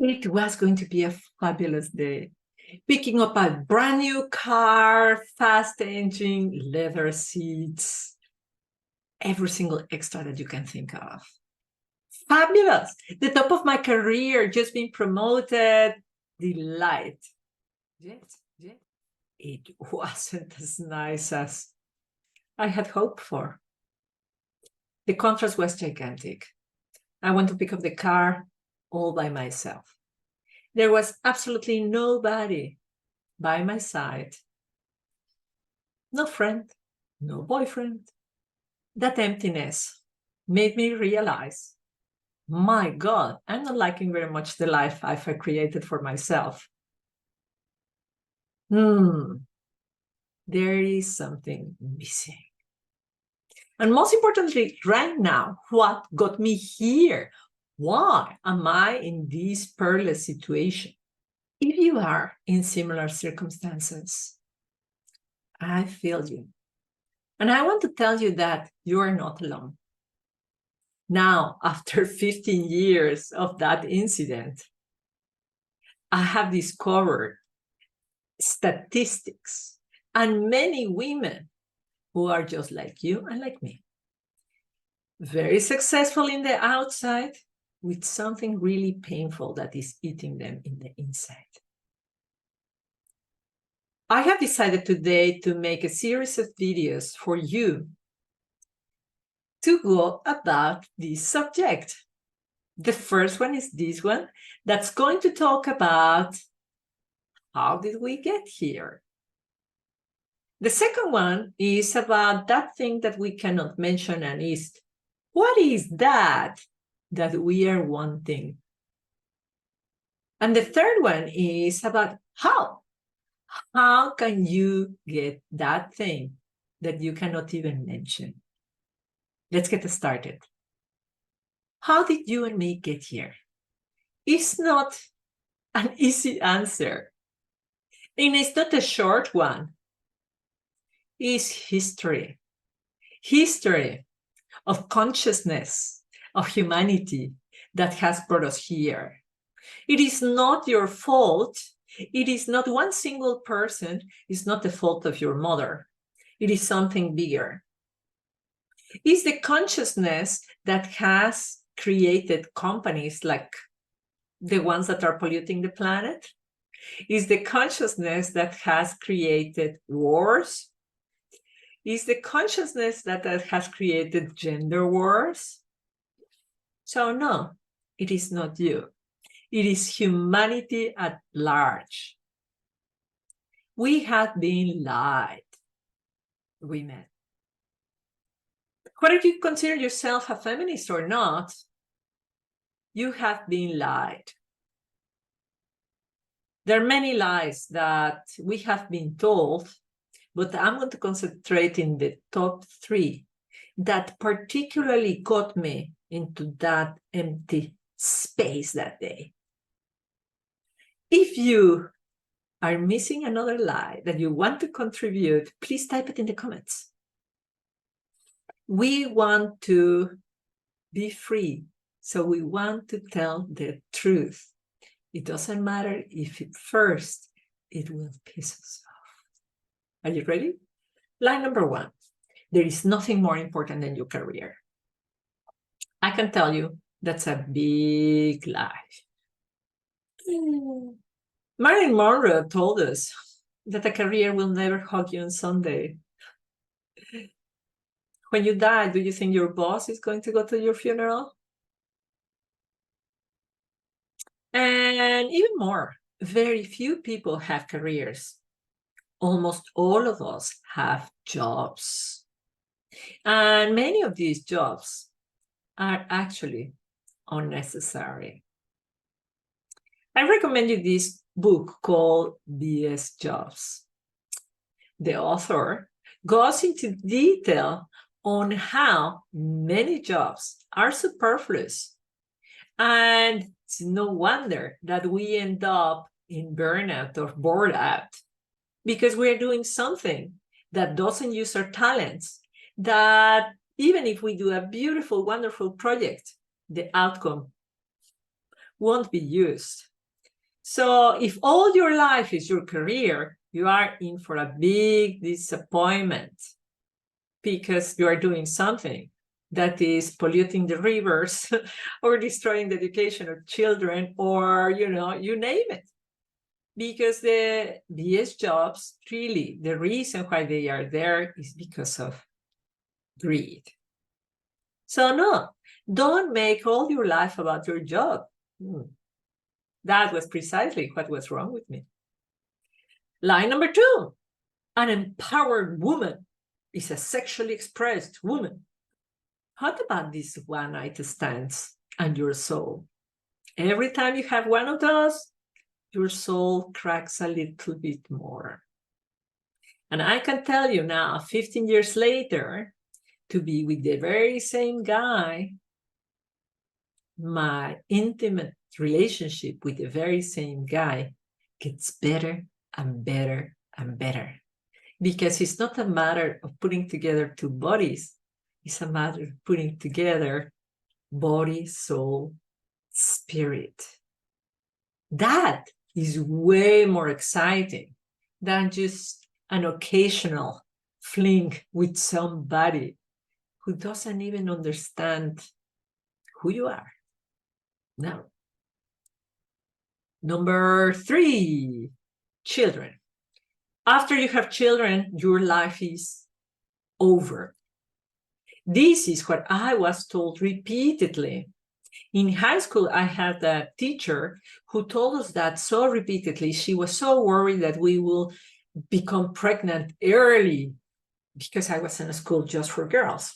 It was going to be a fabulous day. Picking up a brand new car, fast engine, leather seats, every single extra that you can think of. Fabulous. The top of my career, just being promoted, delight. Yet, it wasn't as nice as I had hoped for. The contrast was gigantic. I went to pick up the car all by myself. There was absolutely nobody by my side. No friend, no boyfriend. That emptiness made me realize, my God, I'm not liking very much the life I've created for myself. There is something missing. And most importantly, right now, what got me here? Why am I in this perilous situation? If you are in similar circumstances, I feel you. And I want to tell you that you are not alone. Now, after 15 years of that incident, I have discovered statistics and many women who are just like you and like me. Very successful in the outside, with something really painful that is eating them in the inside. I have decided today to make a series of videos for you to go about this subject. The first one is this one that's going to talk about how did we get here? The second one is about that thing that we cannot mention, and is what is that we are wanting? And the third one is about how can you get that thing that you cannot even mention? Let's get started. How did you and me get here? It's not an easy answer. And it's not a short one. It's history. History of consciousness, of humanity that has brought us here. It is not your fault. It is not one single person. It's not the fault of your mother. It is something bigger. It's the consciousness that has created companies like the ones that are polluting the planet. It's the consciousness that has created wars. It's the consciousness that has created gender wars. So no, it is not you. It is humanity at large. We have been lied, women. Whether you consider yourself a feminist or not, you have been lied. There are many lies that we have been told, but I'm going to concentrate in the top 3 that particularly got me into that empty space that day. If you are missing another lie that you want to contribute, please type it in the comments. We want to be free, so we want to tell the truth. It doesn't matter if at first it will piss us off. Are you ready? Lie number 1. There is nothing more important than your career. I can tell you that's a big lie. Marilyn Monroe told us that a career will never hug you on Sunday. When you die, do you think your boss is going to go to your funeral? And even more, very few people have careers. Almost all of us have jobs. And many of these jobs are actually unnecessary. I recommend you this book called BS Jobs. The author goes into detail on how many jobs are superfluous. And it's no wonder that we end up in burnout or bored out, because we're doing something that doesn't use our talents, that even if we do a beautiful, wonderful project, the outcome won't be used So if all your life is your career, you are in for a big disappointment because you are doing something that is polluting the rivers or destroying the education of children, or, you name it. Because the BS jobs, really, the reason why they are there is because of greed. So no, don't make all your life about your job. That was precisely what was wrong with me. Line number 2, an empowered woman is a sexually expressed woman. What about these one-night stands and your soul? Every time you have one of those, your soul cracks a little bit more. And I can tell you now, 15 years later, to be with the very same guy, my intimate relationship with the very same guy gets better and better and better. Because it's not a matter of putting together two bodies, it's a matter of putting together body, soul, spirit. That is way more exciting than just an occasional fling with somebody who doesn't even understand who you are. Now, number 3, children. After you have children, your life is over. This is what I was told repeatedly. In high school, I had a teacher who told us that so repeatedly. She was so worried that we will become pregnant early because I was in a school just for girls.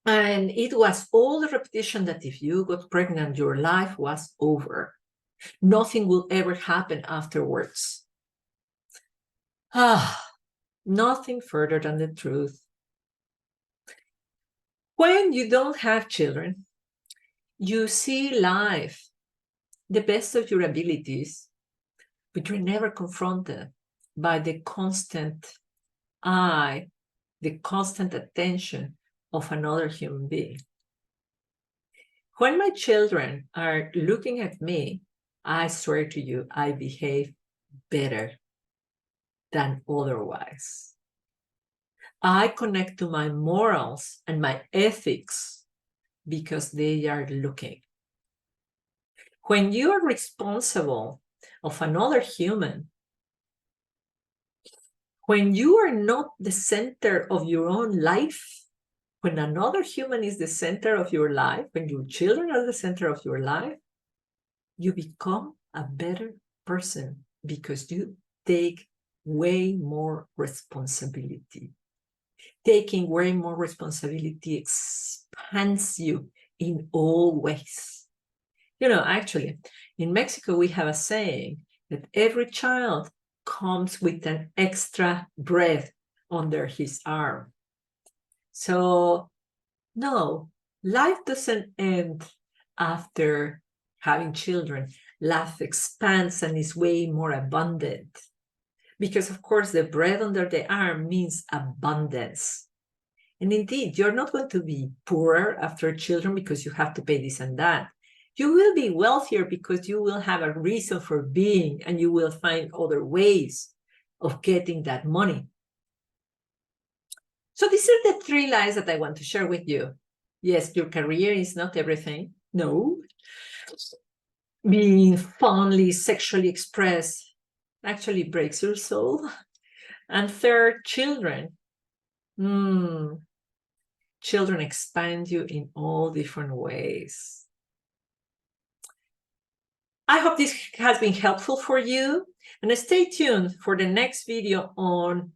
And it was all the repetition that if you got pregnant, your life was over. Nothing will ever happen afterwards. Nothing further than the truth. When you don't have children, you see life, the best of your abilities, but you're never confronted by the constant eye, the constant attention of another human being. When my children are looking at me, I swear to you, I behave better than otherwise. I connect to my morals and my ethics because they are looking. When you are responsible of another human, when you are not the center of your own life, when another human is the center of your life, when your children are the center of your life, you become a better person because you take way more responsibility. Taking way more responsibility expands you in all ways. Actually, in Mexico, we have a saying that every child comes with an extra breath under his arm. So, no, life doesn't end after having children. Life expands and is way more abundant. Because, of course, the breath under the arm means abundance. And indeed, you're not going to be poorer after children because you have to pay this and that. You will be wealthier because you will have a reason for being and you will find other ways of getting that money. So these are the 3 lies that I want to share with you. Yes, your career is not everything. No. Being fondly sexually expressed actually breaks your soul. And 3rd, children. Children expand you in all different ways. I hope this has been helpful for you, and stay tuned for the next video on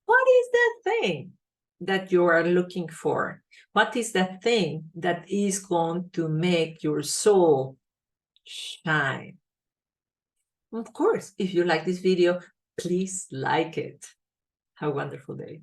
what is that thing that you are looking for? What is that thing that is going to make your soul shine? Of course, if you like this video, please like it. Have a wonderful day.